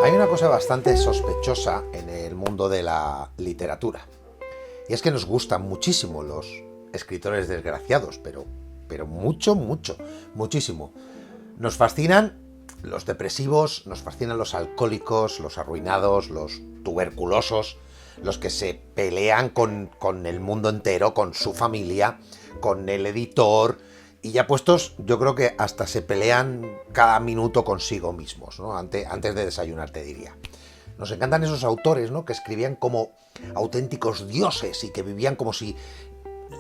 Hay una cosa bastante sospechosa en el mundo de la literatura. Y es que nos gustan muchísimo los escritores desgraciados, pero muchísimo. Nos fascinan los depresivos, nos fascinan los alcohólicos, los arruinados, los tuberculosos, los que se pelean con el mundo entero, con su familia, con el editor. Y ya puestos, yo creo que hasta se pelean cada minuto consigo mismos, ¿no? Antes de desayunar, te diría. Nos encantan esos autores, ¿no? Que escribían como auténticos dioses y que vivían como si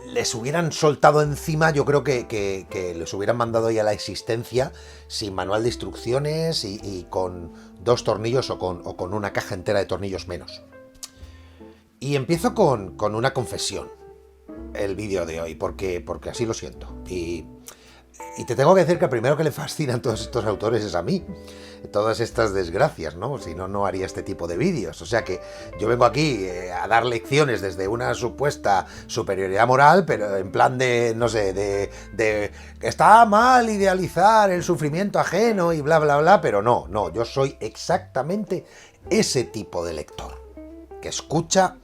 les hubieran soltado encima, yo creo que les hubieran mandado ya a la existencia sin manual de instrucciones y con 2 tornillos o con una caja entera de tornillos menos. Y empiezo con una confesión, el vídeo de hoy, porque así lo siento. Y te tengo que decir que el primero que le fascinan todos estos autores es a mí. Todas estas desgracias, ¿no? Si no, no haría este tipo de vídeos. O sea que yo vengo aquí a dar lecciones desde una supuesta superioridad moral, pero en plan de, no sé, de que está mal idealizar el sufrimiento ajeno y bla, bla, bla, pero no, yo soy exactamente ese tipo de lector, que escucha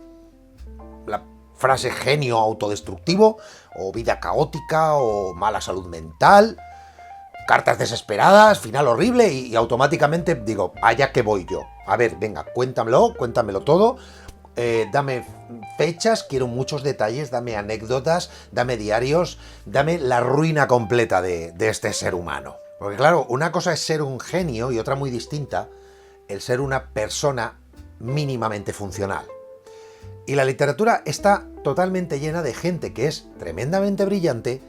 la frase genio autodestructivo, o vida caótica, o mala salud mental, cartas desesperadas, final horrible, y automáticamente digo, allá que voy yo. A ver, venga, cuéntamelo todo, dame fechas, quiero muchos detalles, dame anécdotas, dame diarios, dame la ruina completa de este ser humano. Porque claro, una cosa es ser un genio y otra muy distinta, el ser una persona mínimamente funcional. Y la literatura está totalmente llena de gente que es tremendamente brillante,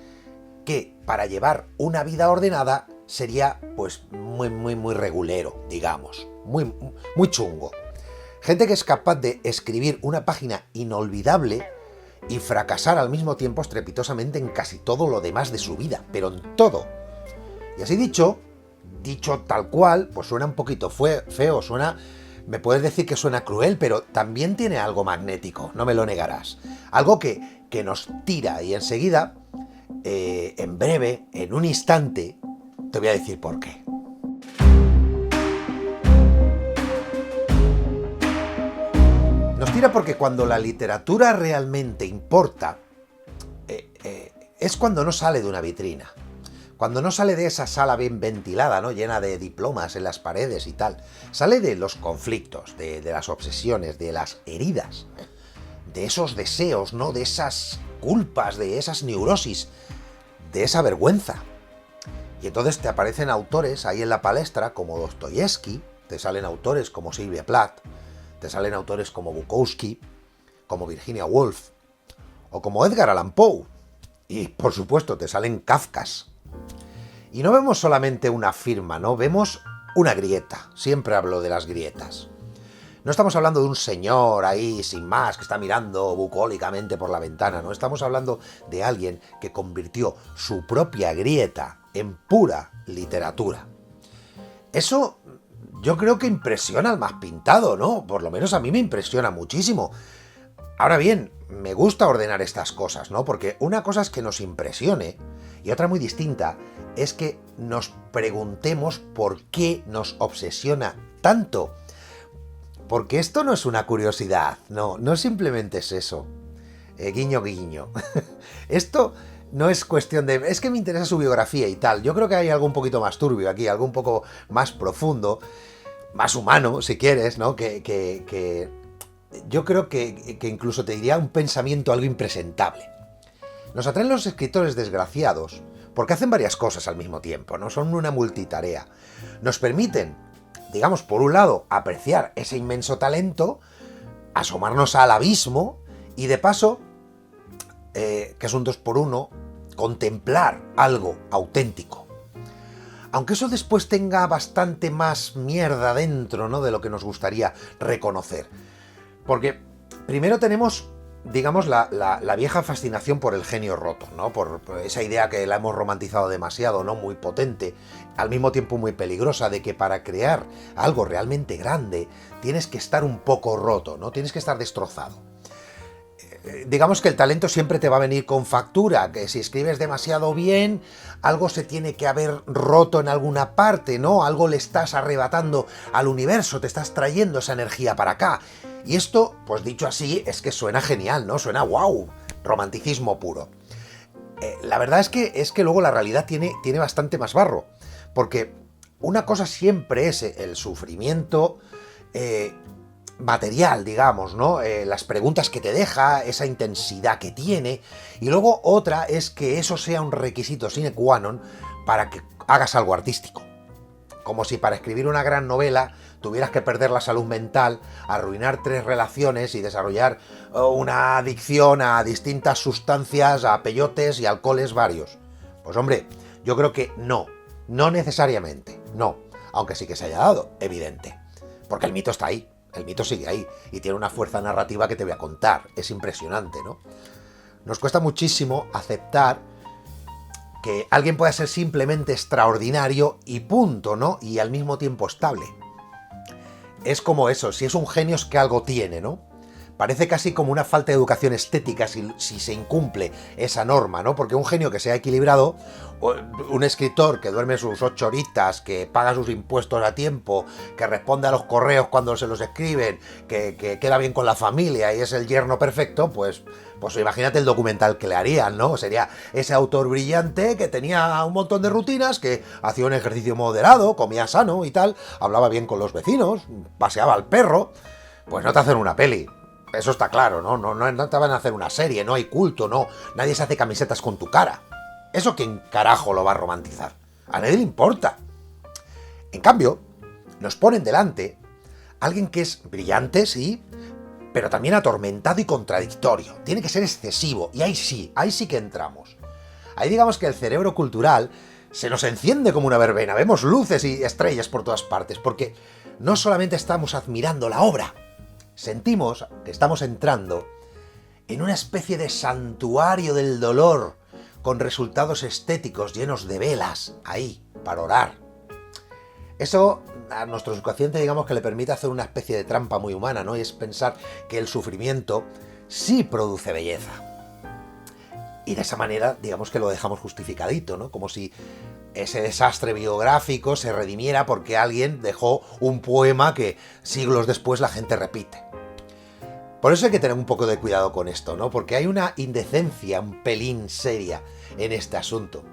que para llevar una vida ordenada sería pues muy regulero, digamos, muy chungo. Gente que es capaz de escribir una página inolvidable y fracasar al mismo tiempo estrepitosamente en casi todo lo demás de su vida, pero en todo. Y así dicho tal cual, pues suena un poquito feo, suena... Me puedes decir que suena cruel, pero también tiene algo magnético, no me lo negarás. Algo que nos tira y enseguida, en breve, en un instante, te voy a decir por qué. Nos tira porque cuando la literatura realmente importa, es cuando no sale de una vitrina. Cuando no sale de esa sala bien ventilada, ¿no? Llena de diplomas en las paredes y tal. Sale de los conflictos, de las obsesiones, de las heridas, de esos deseos, ¿no? De esas culpas, de esas neurosis, de esa vergüenza. Y entonces te aparecen autores ahí en la palestra como Dostoyevsky, te salen autores como Sylvia Plath, te salen autores como Bukowski, como Virginia Woolf, o como Edgar Allan Poe. Y, por supuesto, te salen Kafkas. Y no vemos solamente una firma, ¿no? Vemos una grieta. Siempre hablo de las grietas. No estamos hablando de un señor ahí, sin más, que está mirando bucólicamente por la ventana, ¿no? Estamos hablando de alguien que convirtió su propia grieta en pura literatura. Eso yo creo que impresiona al más pintado, ¿no? Por lo menos a mí me impresiona muchísimo. Ahora bien, me gusta ordenar estas cosas, ¿no? Porque una cosa es que nos impresione y otra muy distinta es que nos preguntemos por qué nos obsesiona tanto. Porque esto no es una curiosidad, no simplemente es eso. Guiño, guiño. Esto no es cuestión de... Es que me interesa su biografía y tal. Yo creo que hay algo un poquito más turbio aquí, algo un poco más profundo, más humano, si quieres, ¿no? Yo creo que incluso te diría un pensamiento algo impresentable. Nos atraen los escritores desgraciados porque hacen varias cosas al mismo tiempo, ¿no? Son una multitarea. Nos permiten, digamos, por un lado, apreciar ese inmenso talento, asomarnos al abismo y de paso, que es un 2x1, contemplar algo auténtico. Aunque eso después tenga bastante más mierda dentro, ¿no? De lo que nos gustaría reconocer. Porque primero tenemos, digamos, la vieja fascinación por el genio roto, ¿no? Por esa idea que la hemos romantizado demasiado, ¿no? Muy potente, al mismo tiempo muy peligrosa, de que para crear algo realmente grande tienes que estar un poco roto, ¿no? Tienes que estar destrozado. digamos que el talento siempre te va a venir con factura, que si escribes demasiado bien, algo se tiene que haber roto en alguna parte, ¿no? Algo le estás arrebatando al universo, te estás trayendo esa energía para acá. Y esto, pues dicho así, es que suena genial, ¿no? Suena wow, romanticismo puro. La verdad es que luego la realidad tiene bastante más barro, porque una cosa siempre es el sufrimiento material, digamos, ¿no? Las preguntas que te deja, esa intensidad que tiene, y luego otra es que eso sea un requisito sine qua non para que hagas algo artístico. Como si para escribir una gran novela tuvieras que perder la salud mental, arruinar 3 relaciones y desarrollar una adicción a distintas sustancias, a peyotes y alcoholes varios. Pues hombre, yo creo que no necesariamente, no, aunque sí que se haya dado, evidente, porque el mito está ahí, el mito sigue ahí y tiene una fuerza narrativa que te voy a contar, es impresionante, ¿no? Nos cuesta muchísimo aceptar que alguien pueda ser simplemente extraordinario y punto, ¿no? Y al mismo tiempo estable. Es como eso, si es un genio es que algo tiene, ¿no? Parece casi como una falta de educación estética si se incumple esa norma, ¿no? Porque un genio que sea equilibrado, un escritor que duerme sus 8 horitas, que paga sus impuestos a tiempo, que responde a los correos cuando se los escriben, que queda bien con la familia y es el yerno perfecto, pues imagínate el documental que le harían, ¿no? Sería ese autor brillante que tenía un montón de rutinas, que hacía un ejercicio moderado, comía sano y tal, hablaba bien con los vecinos, paseaba al perro. Pues no te hacen una peli. Eso está claro, ¿no? No te van a hacer una serie, no hay culto, no. Nadie se hace camisetas con tu cara. ¿Eso quién carajo lo va a romantizar? A nadie le importa. En cambio, nos ponen delante alguien que es brillante, sí, pero también atormentado y contradictorio. Tiene que ser excesivo, y ahí sí que entramos. Ahí digamos que el cerebro cultural se nos enciende como una verbena. Vemos luces y estrellas por todas partes, porque no solamente estamos admirando la obra, sentimos que estamos entrando en una especie de santuario del dolor, con resultados estéticos llenos de velas, ahí, para orar. Eso a nuestro subconsciente digamos que le permite hacer una especie de trampa muy humana, ¿no? Y es pensar que el sufrimiento sí produce belleza. Y de esa manera, digamos que lo dejamos justificadito, ¿no? Como si ese desastre biográfico se redimiera porque alguien dejó un poema que siglos después la gente repite. Por eso hay que tener un poco de cuidado con esto, ¿no? Porque hay una indecencia un pelín seria en este asunto.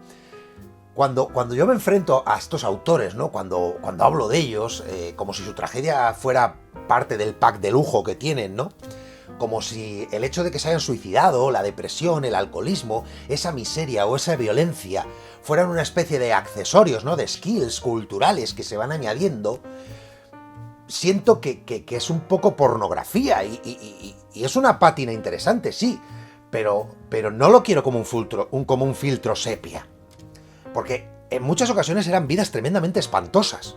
Cuando yo me enfrento a estos autores, ¿no? Cuando hablo de ellos, como si su tragedia fuera parte del pack de lujo que tienen, ¿no? Como si el hecho de que se hayan suicidado, la depresión, el alcoholismo, esa miseria o esa violencia fueran una especie de accesorios, ¿no? De skills culturales que se van añadiendo. Siento que es un poco pornografía y es una pátina interesante, sí, pero no lo quiero como un filtro sepia. Porque en muchas ocasiones eran vidas tremendamente espantosas.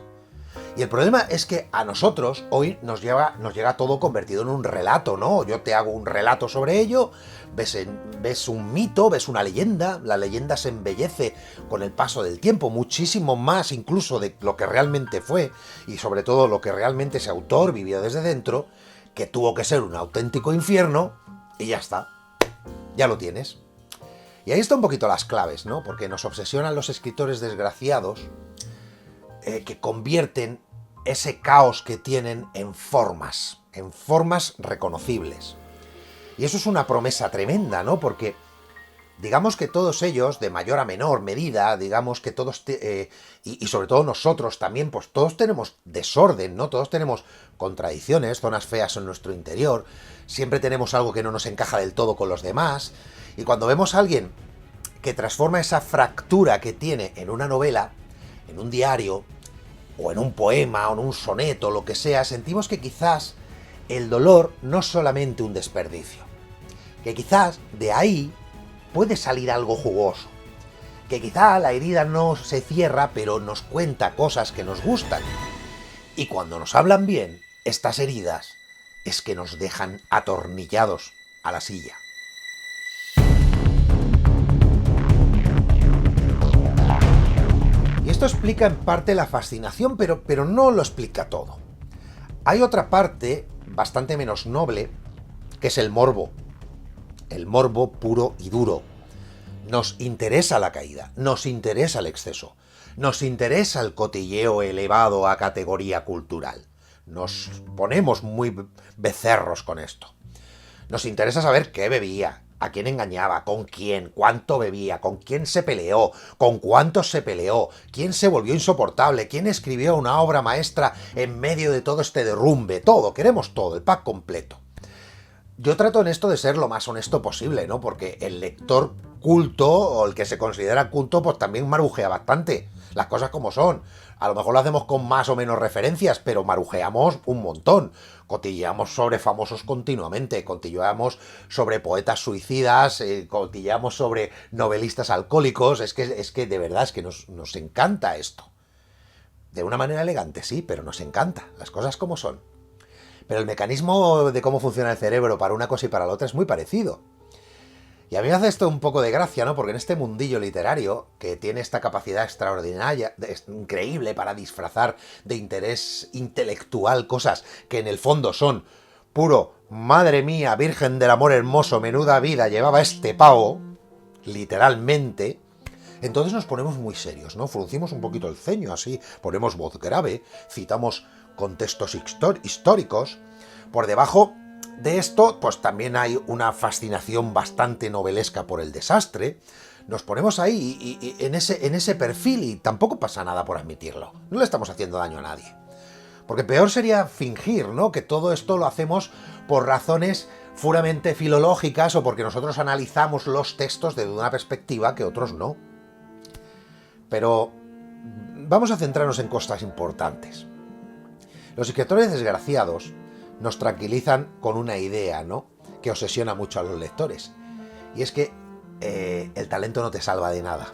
Y el problema es que a nosotros hoy nos llega todo convertido en un relato, ¿no? Yo te hago un relato sobre ello, ves un mito, ves una leyenda, la leyenda se embellece con el paso del tiempo, muchísimo más incluso de lo que realmente fue, y sobre todo lo que realmente ese autor vivió desde dentro, que tuvo que ser un auténtico infierno, y ya está, ya lo tienes. Y ahí están un poquito las claves, ¿no? Porque nos obsesionan los escritores desgraciados, que convierten ese caos que tienen en formas reconocibles. Y eso es una promesa tremenda, ¿no? Porque digamos que todos ellos, de mayor a menor medida, digamos que todos, y sobre todo nosotros también, pues todos tenemos desorden, ¿no? Todos tenemos contradicciones, zonas feas en nuestro interior, siempre tenemos algo que no nos encaja del todo con los demás, y cuando vemos a alguien que transforma esa fractura que tiene en una novela, en un diario, o en un poema, o en un soneto, lo que sea, sentimos que quizás el dolor no es solamente un desperdicio, que quizás de ahí puede salir algo jugoso, que quizá la herida no se cierra, pero nos cuenta cosas que nos gustan, y cuando nos hablan bien, estas heridas es que nos dejan atornillados a la silla. Y esto explica en parte la fascinación, pero no lo explica todo. Hay otra parte, bastante menos noble, que es el morbo. el morbo puro y duro. Nos interesa la caída, nos interesa el exceso, nos interesa el cotilleo elevado a categoría cultural. Nos ponemos muy becerros con esto. Nos interesa saber qué bebía, a quién engañaba, con quién, cuánto bebía, con quién se peleó, con cuántos se peleó, quién se volvió insoportable, quién escribió una obra maestra en medio de todo este derrumbe. Todo, queremos todo, el pack completo. Yo trato en esto de ser lo más honesto posible, ¿no? Porque el lector culto, o el que se considera culto, pues también marujea bastante. Las cosas como son. A lo mejor lo hacemos con más o menos referencias, pero marujeamos un montón. Cotilleamos sobre famosos continuamente, cotilleamos sobre poetas suicidas, cotilleamos sobre novelistas alcohólicos. Es que de verdad es que nos encanta esto. De una manera elegante, sí, pero nos encanta. Las cosas como son. Pero el mecanismo de cómo funciona el cerebro para una cosa y para la otra es muy parecido. Y a mí me hace esto un poco de gracia, ¿no? Porque en este mundillo literario, que tiene esta capacidad extraordinaria, increíble para disfrazar de interés intelectual cosas que en el fondo son puro, madre mía, virgen del amor hermoso, menuda vida llevaba este pavo, literalmente, entonces nos ponemos muy serios, ¿no? Fruncimos un poquito el ceño, así, ponemos voz grave, citamos contextos históricos. Por debajo de esto, pues también hay una fascinación bastante novelesca por el desastre. Nos ponemos ahí y en ese perfil y tampoco pasa nada por admitirlo. No le estamos haciendo daño a nadie. Porque peor sería fingir, ¿no? Que todo esto lo hacemos por razones puramente filológicas o porque nosotros analizamos los textos desde una perspectiva que otros no. Pero vamos a centrarnos en cosas importantes. Los escritores desgraciados nos tranquilizan con una idea, ¿no? Que obsesiona mucho a los lectores. Y es que el talento no te salva de nada.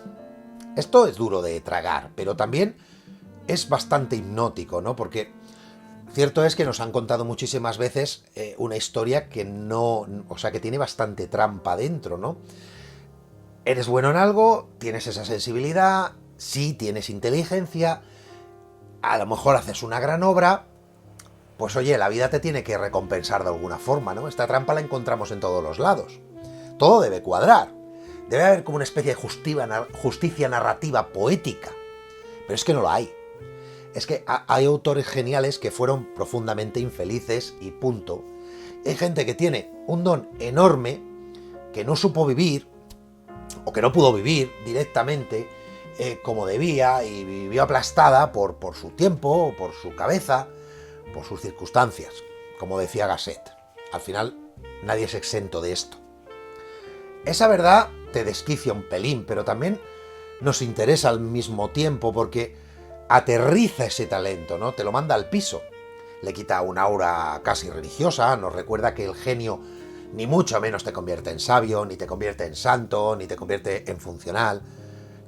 Esto es duro de tragar, pero también es bastante hipnótico, ¿no? Porque cierto es que nos han contado muchísimas veces una historia que no... O sea, que tiene bastante trampa dentro, ¿no? Eres bueno en algo, tienes esa sensibilidad, sí tienes inteligencia, a lo mejor haces una gran obra, pues oye, la vida te tiene que recompensar de alguna forma, ¿no? Esta trampa la encontramos en todos los lados. Todo debe cuadrar. Debe haber como una especie de justicia narrativa poética. Pero es que no la hay. Es que hay autores geniales que fueron profundamente infelices y punto. Hay gente que tiene un don enorme, que no supo vivir, o que no pudo vivir directamente como debía, y vivió aplastada por su tiempo, por su cabeza, por sus circunstancias, como decía Gasset. Al final, nadie es exento de esto. Esa verdad te desquicia un pelín, pero también nos interesa al mismo tiempo porque aterriza ese talento, ¿no? Te lo manda al piso. Le quita una aura casi religiosa, nos recuerda que el genio ni mucho menos te convierte en sabio, ni te convierte en santo, ni te convierte en funcional,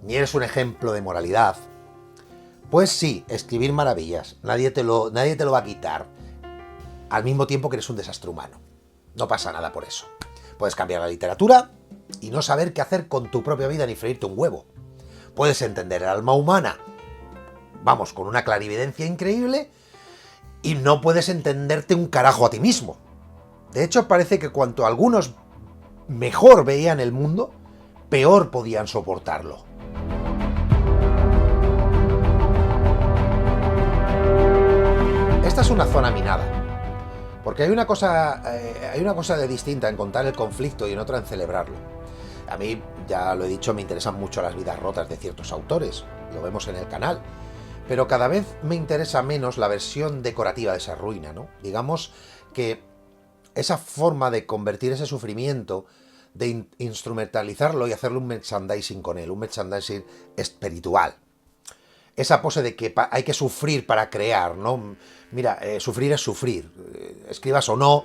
ni eres un ejemplo de moralidad. Pues sí, escribir maravillas, nadie te lo va a quitar. Al mismo tiempo que eres un desastre humano. No pasa nada por eso. Puedes cambiar la literatura y no saber qué hacer con tu propia vida ni freírte un huevo. Puedes entender el alma humana, vamos, con una clarividencia increíble, y no puedes entenderte un carajo a ti mismo. De hecho, parece que cuanto algunos mejor veían el mundo, peor podían soportarlo. Esta es una zona minada. Porque hay una cosa de distinta en contar el conflicto y en otra en celebrarlo. A mí, ya lo he dicho, me interesan mucho las vidas rotas de ciertos autores. Lo vemos en el canal. Pero cada vez me interesa menos la versión decorativa de esa ruina, ¿no? Digamos que esa forma de convertir ese sufrimiento, de instrumentalizarlo y hacerle un merchandising con él, un merchandising espiritual. Esa pose de que hay que sufrir para crear, ¿no? Mira, sufrir es sufrir. Escribas o no,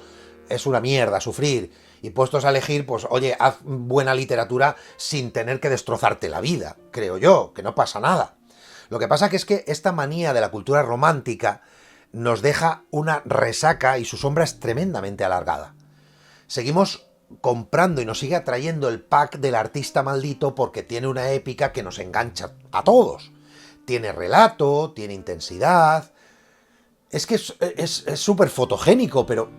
es una mierda sufrir. Y puestos a elegir, pues oye, haz buena literatura sin tener que destrozarte la vida, creo yo, que no pasa nada. Lo que pasa que es que esta manía de la cultura romántica nos deja una resaca y su sombra es tremendamente alargada. Seguimos comprando y nos sigue atrayendo el pack del artista maldito porque tiene una épica que nos engancha a todos. Tiene relato, tiene intensidad. Es que es súper fotogénico, pero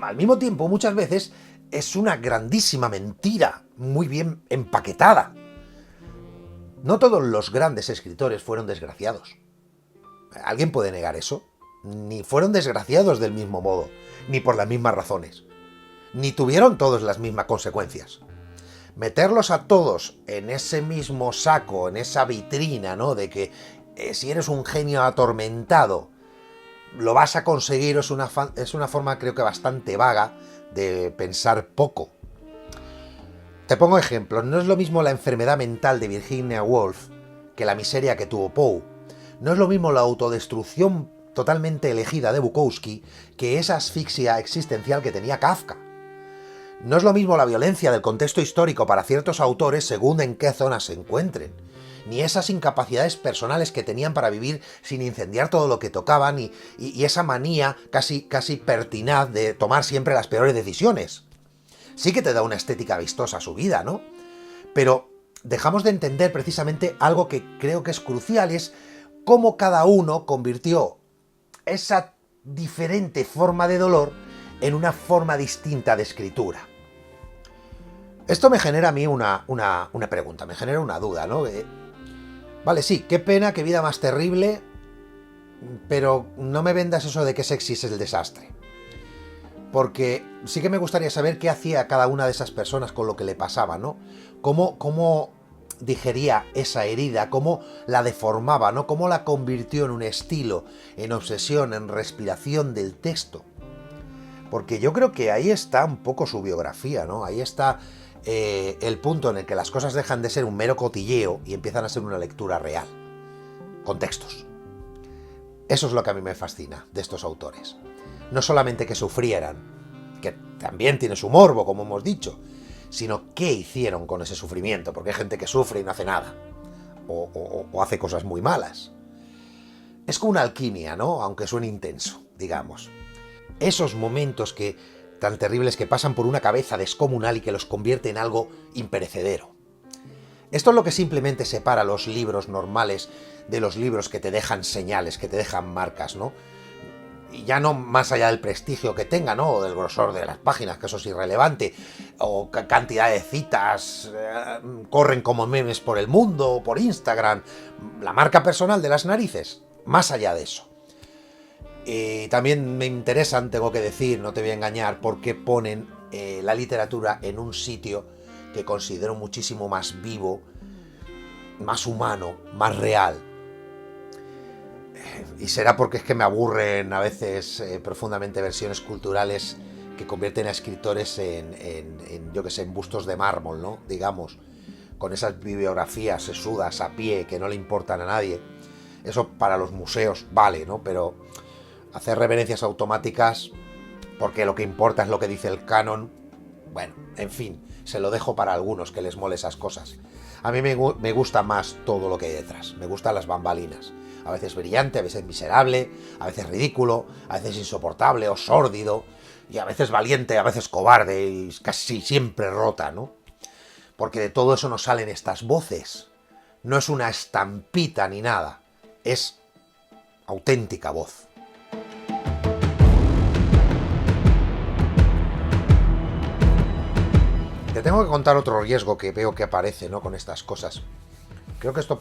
al mismo tiempo muchas veces es una grandísima mentira, muy bien empaquetada. No todos los grandes escritores fueron desgraciados. ¿Alguien puede negar eso? Ni fueron desgraciados del mismo modo, ni por las mismas razones, ni tuvieron todos las mismas consecuencias. Meterlos a todos en ese mismo saco, en esa vitrina, ¿no? De que si eres un genio atormentado, lo vas a conseguir, es una forma, creo que bastante vaga, de pensar poco. Te pongo ejemplos. No es lo mismo la enfermedad mental de Virginia Woolf que la miseria que tuvo Poe. No es lo mismo la autodestrucción totalmente elegida de Bukowski que esa asfixia existencial que tenía Kafka. No es lo mismo la violencia del contexto histórico para ciertos autores según en qué zona se encuentren, ni esas incapacidades personales que tenían para vivir sin incendiar todo lo que tocaban y esa manía casi pertinaz de tomar siempre las peores decisiones. Sí que te da una estética vistosa a su vida, ¿no? Pero dejamos de entender precisamente algo que creo que es crucial, y es cómo cada uno convirtió esa diferente forma de dolor en una forma distinta de escritura. Esto me genera a mí una pregunta, me genera una duda, ¿no? Vale, sí, qué pena, qué vida más terrible, pero no me vendas eso de que Sexy es el desastre. Porque sí que me gustaría saber qué hacía cada una de esas personas con lo que le pasaba, ¿no? Cómo digería esa herida, cómo la deformaba, ¿no? Cómo la convirtió en un estilo, en obsesión, en respiración del texto. Porque yo creo que ahí está un poco su biografía, ¿no? Ahí está el punto en el que las cosas dejan de ser un mero cotilleo y empiezan a ser una lectura real. Contextos. Eso es lo que a mí me fascina de estos autores. No solamente que sufrieran, que también tiene su morbo, como hemos dicho, sino qué hicieron con ese sufrimiento, porque hay gente que sufre y no hace nada, o hace cosas muy malas. Es como una alquimia, ¿no? Aunque suene intenso, digamos. Esos momentos tan terribles que pasan por una cabeza descomunal y que los convierte en algo imperecedero. Esto es lo que simplemente separa los libros normales de los libros que te dejan señales, que te dejan marcas, ¿no? Y ya no más allá del prestigio que tenga, ¿no? O del grosor de las páginas, que eso es irrelevante, o cantidad de citas, corren como memes por el mundo, por Instagram, la marca personal de las narices, más allá de eso. Y también me interesan, tengo que decir, no te voy a engañar, porque ponen la literatura en un sitio que considero muchísimo más vivo, más humano, más real. Y será porque es que me aburren a veces profundamente versiones culturales que convierten a escritores en yo que sé, en bustos de mármol, ¿no? Digamos, con esas bibliografías sesudas a pie que no le importan a nadie. Eso para los museos vale, ¿no? Pero hacer reverencias automáticas porque lo que importa es lo que dice el canon, bueno, en fin, se lo dejo para algunos que les mole esas cosas. A mí me gusta más todo lo que hay detrás, me gustan las bambalinas. A veces brillante, a veces miserable, a veces ridículo, a veces insoportable o sórdido, y a veces valiente, a veces cobarde, y casi siempre rota, ¿no? Porque de todo eso nos salen estas voces. No es una estampita ni nada, es auténtica voz. Te tengo que contar otro riesgo que veo que aparece, ¿no? Con estas cosas. Creo que esto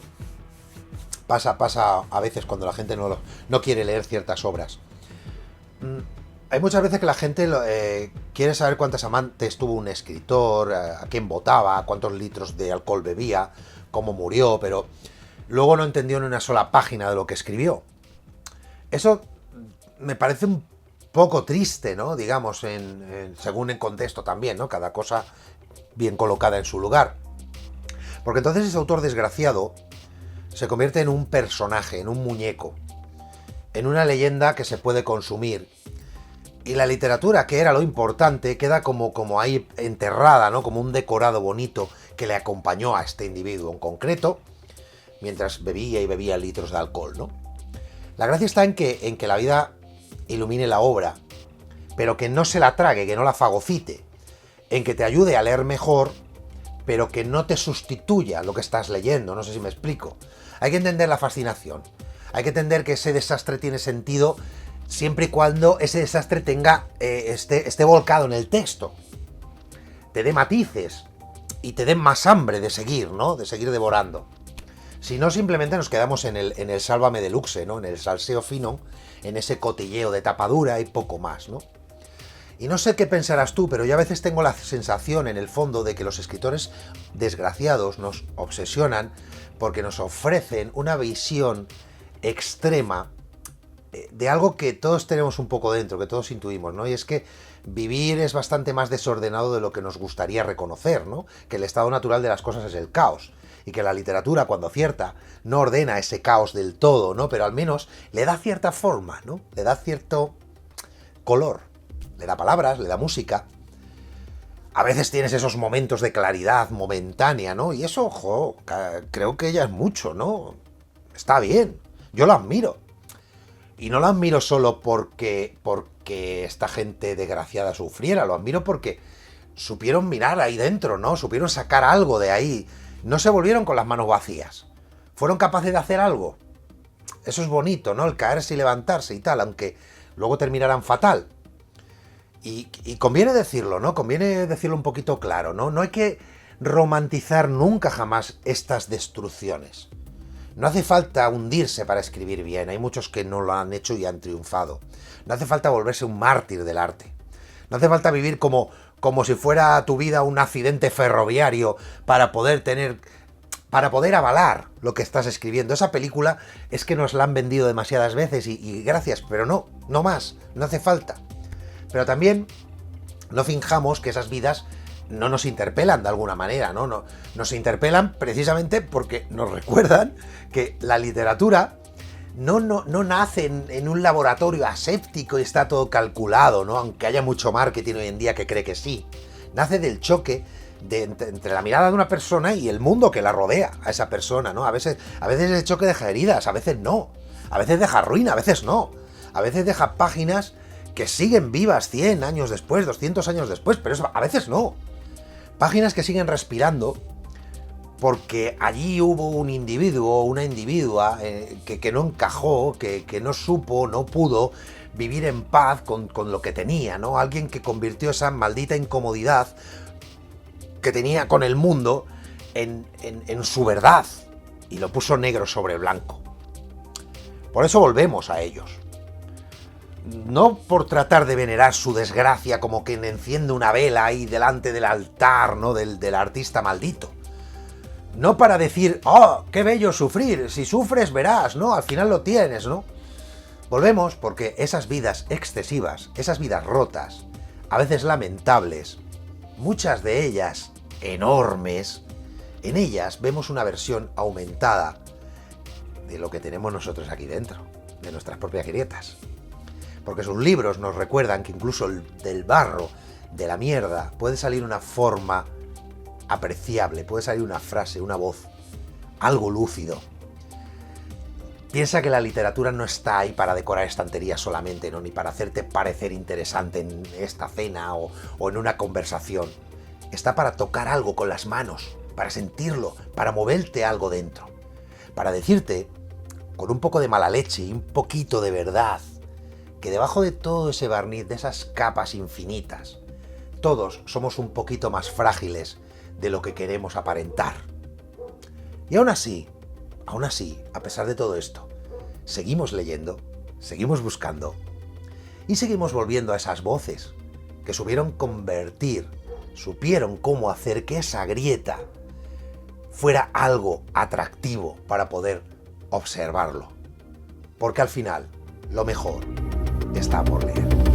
pasa a veces cuando la gente no quiere leer ciertas obras. Hay muchas veces que la gente quiere saber cuántas amantes tuvo un escritor, a quién votaba, cuántos litros de alcohol bebía, cómo murió, pero luego no entendió ni una sola página de lo que escribió. Eso me parece un poco triste, ¿no? Digamos, según el contexto también, ¿no? Cada cosa bien colocada en su lugar. Porque entonces ese autor desgraciado se convierte en un personaje, en un muñeco, en una leyenda que se puede consumir. Y la literatura, que era lo importante, queda como ahí enterrada, ¿no? Como un decorado bonito que le acompañó a este individuo en concreto, mientras bebía y bebía litros de alcohol, ¿no? La gracia está en que la vida ilumine la obra, pero que no se la trague, que no la fagocite, en que te ayude a leer mejor, pero que no te sustituya lo que estás leyendo, no sé si me explico. Hay que entender la fascinación, hay que entender que ese desastre tiene sentido siempre y cuando ese desastre esté volcado en el texto. te dé matices y te den más hambre de seguir, ¿no? De seguir devorando. Si no, simplemente nos quedamos en el sálvame deluxe, ¿no? En el salseo fino, en ese cotilleo de tapadura y poco más, ¿no? Y no sé qué pensarás tú, pero yo a veces tengo la sensación en el fondo de que los escritores desgraciados nos obsesionan porque nos ofrecen una visión extrema de algo que todos tenemos un poco dentro, que todos intuimos, ¿no? Y es que vivir es bastante más desordenado de lo que nos gustaría reconocer, ¿no? Que el estado natural de las cosas es el caos. Y que la literatura, cuando acierta, no ordena ese caos del todo, ¿no? Pero al menos le da cierta forma, ¿no? Le da cierto color. Le da palabras, le da música. A veces tienes esos momentos de claridad momentánea, ¿no? Y eso, ojo, creo que ya es mucho, ¿no? Está bien. Yo lo admiro. Y no lo admiro solo porque esta gente desgraciada sufriera, lo admiro porque supieron mirar ahí dentro, ¿no? Supieron sacar algo de ahí. No se volvieron con las manos vacías. Fueron capaces de hacer algo. Eso es bonito, ¿no? El caerse y levantarse y tal, aunque luego terminaran fatal. Y conviene decirlo, ¿no? Conviene decirlo un poquito claro, ¿no? No hay que romantizar nunca jamás estas destrucciones. No hace falta hundirse para escribir bien, hay muchos que no lo han hecho y han triunfado. No hace falta volverse un mártir del arte. No hace falta vivir como si fuera tu vida un accidente ferroviario para poder avalar lo que estás escribiendo. Esa película es que nos la han vendido demasiadas veces y gracias, pero no más, no hace falta. Pero también no finjamos que esas vidas no nos interpelan de alguna manera, ¿no? Nos interpelan precisamente porque nos recuerdan que la literatura no nace en un laboratorio aséptico y está todo calculado, ¿no? Aunque haya mucho marketing hoy en día que cree que sí. Nace del choque entre la mirada de una persona y el mundo que la rodea a esa persona, ¿no? A veces el choque deja heridas, a veces no. A veces deja ruina, a veces no. A veces deja páginas que siguen vivas 100 años después, 200 años después, pero eso a veces no. Páginas que siguen respirando porque allí hubo un individuo o una individua que no encajó, que no supo, no pudo vivir en paz con lo que tenía, ¿no? Alguien que convirtió esa maldita incomodidad que tenía con el mundo en su verdad y lo puso negro sobre blanco. Por eso volvemos a ellos. No por tratar de venerar su desgracia como quien enciende una vela ahí delante del altar, ¿no? del artista maldito. No para decir, ¡oh, qué bello sufrir! Si sufres verás, ¿no? Al final lo tienes, ¿no? Volvemos porque esas vidas excesivas, esas vidas rotas, a veces lamentables, muchas de ellas enormes, en ellas vemos una versión aumentada de lo que tenemos nosotros aquí dentro, de nuestras propias grietas. Porque sus libros nos recuerdan que incluso del barro, de la mierda, puede salir una forma apreciable, puede salir una frase, una voz, algo lúcido. Piensa que la literatura no está ahí para decorar estanterías solamente, ¿no? Ni para hacerte parecer interesante en esta cena o en una conversación. Está para tocar algo con las manos, para sentirlo, para moverte algo dentro. Para decirte, con un poco de mala leche y un poquito de verdad, que debajo de todo ese barniz, de esas capas infinitas, todos somos un poquito más frágiles de lo que queremos aparentar. Y aún así, a pesar de todo esto, seguimos leyendo, seguimos buscando y seguimos volviendo a esas voces que supieron cómo hacer que esa grieta fuera algo atractivo para poder observarlo. Porque al final, lo mejor está por leer.